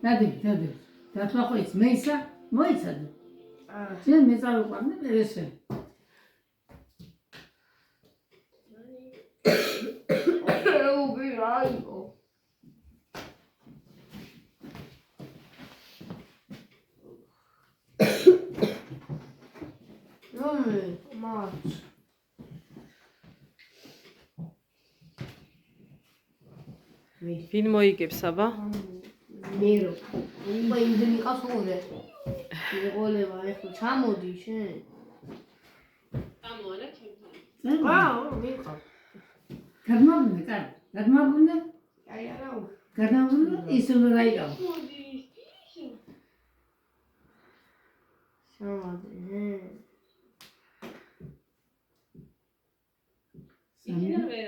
დადი. დათვა ხო ის მეისა, მოიცადე. შენ მე წავიყვანე მერე. ვინ მოიგებს აბა? მე რო. უბა იმდენი ყავს ხოლმე. მიყოლება ეხლა ჩამოდი შენ. წამოანა ჩემთან. მიყავ. გადმოგვინე? აი არა. გადმოგვინე? ისე უნდა დაიგავ. ჩამოდი.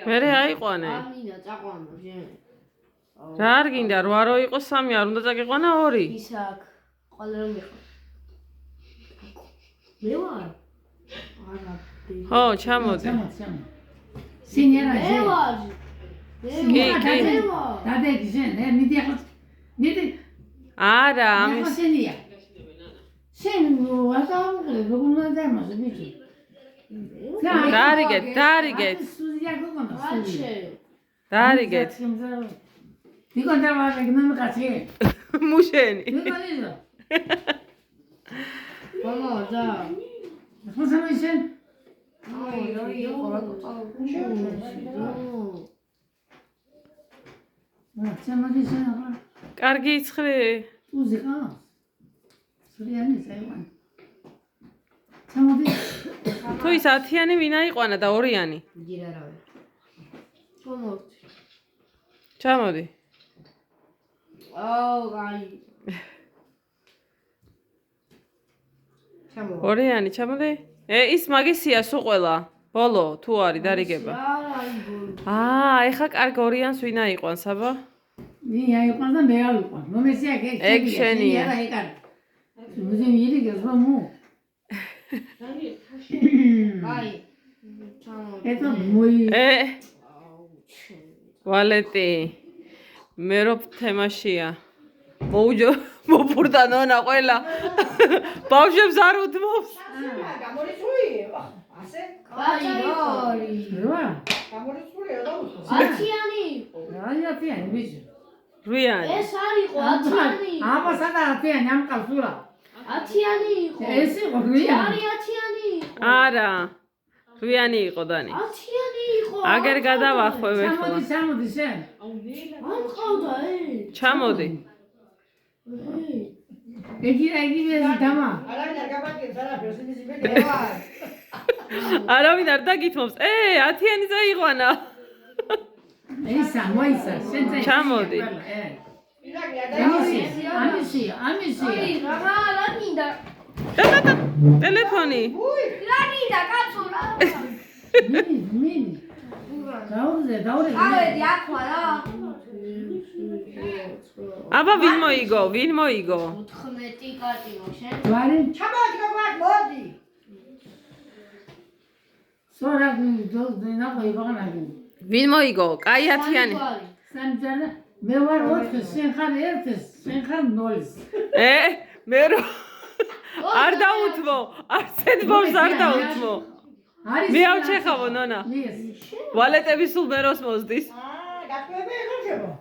მერე აიყვანე. ამინა წაყვანო შენ. რა არ გინდა 8 რო იყოს 3 არ უნდა წაგიყვანა 2. ისაკ. ყველა რომ მიყავ. მე ვარ. არა. ხო, ჩამოდი. სინერა მე ვარ. დადი შენ, მიდი ახლა. მიდი. არა, ამის სენია. შენ ვასაუბრე, როგორ უნდა დამასე ბიჭი. დარიგეთ. დარიგეთ. დიგო დავარ ეგნომი კაცი. მუშენი. დიგო. მამა და. ხოსამ ისენ. კარგი იცხრე. უზიკა. სულიანი საიმან. ჩამოდი. თუ ის 10-იანი ვინ აიყვანა და 2-იანი? ჯირა რავი. ჩამოდი. ჩამოდი. აი. ჩამოდი. 2-იანი ჩამოდი. ის მაგისია სულ ყველა. ბოლო თუ არის დარიგება. ეხა კარგ 2-იანს ვინ აიყვანს აბა? ვინ აიყვანს და მე ავიყვან. მომესია ეგ შენია. მუზეუმი ირიგებს მომო. აი. ჩამოდი. ეტო მოი. ვალეტი. მე რო თემაშია. მოუჯო მოპურდა ნონა ყველა. ბავშვებს არ უთმობს. გამორიცხული? ასე? აი. რა? გამორიცხულია და უთმობს. 10-იანი იყო. აი 10-იანი ბიჭი. 8-იანი. ეს არ იყო 10-იანი. აბა სადა 10-იანი ამყავს სულა. 10-იანი იყო. ეს იყო 8-იანი. არის 10-იანი იყო. არა. 8-იანი იყო დანი. 10-იანი იყო. აგერ გადავახვევ ახლა. ჩამოდი შენ. არ ყავდა ჩამოდი. იგი დამა. არავინ არ გაბაგებს არაფერს იმის იმედი ვარ. არავინ არ დაგითმობს. 10-იანი წაიყვანა. მოისა, შენ წაი. ჩამოდი. ამისი. რა გინდა? ტელეფონი. რა გინდა კაცო რა? მიდი. დაურზე. ავედი აქვე რა. აბა ვინ მოიგო? 14 კატინო შენ. ვარი? ჩამოდი გოგოაკ მოდი. სორა დინა ყოიბანაგი. ვინ მოიგო? კაი 10-იანი. სამჯერა მე ვარ 4, შენ ხარ 1, შენ ხარ 0. მე რო არ დაუთმო. არცეთ ბობს არ დაუთმო. მე ავჩეხავო ნონა. ვალეტები სულ მეროს მოსდის. გატყვები ეხლა შევო.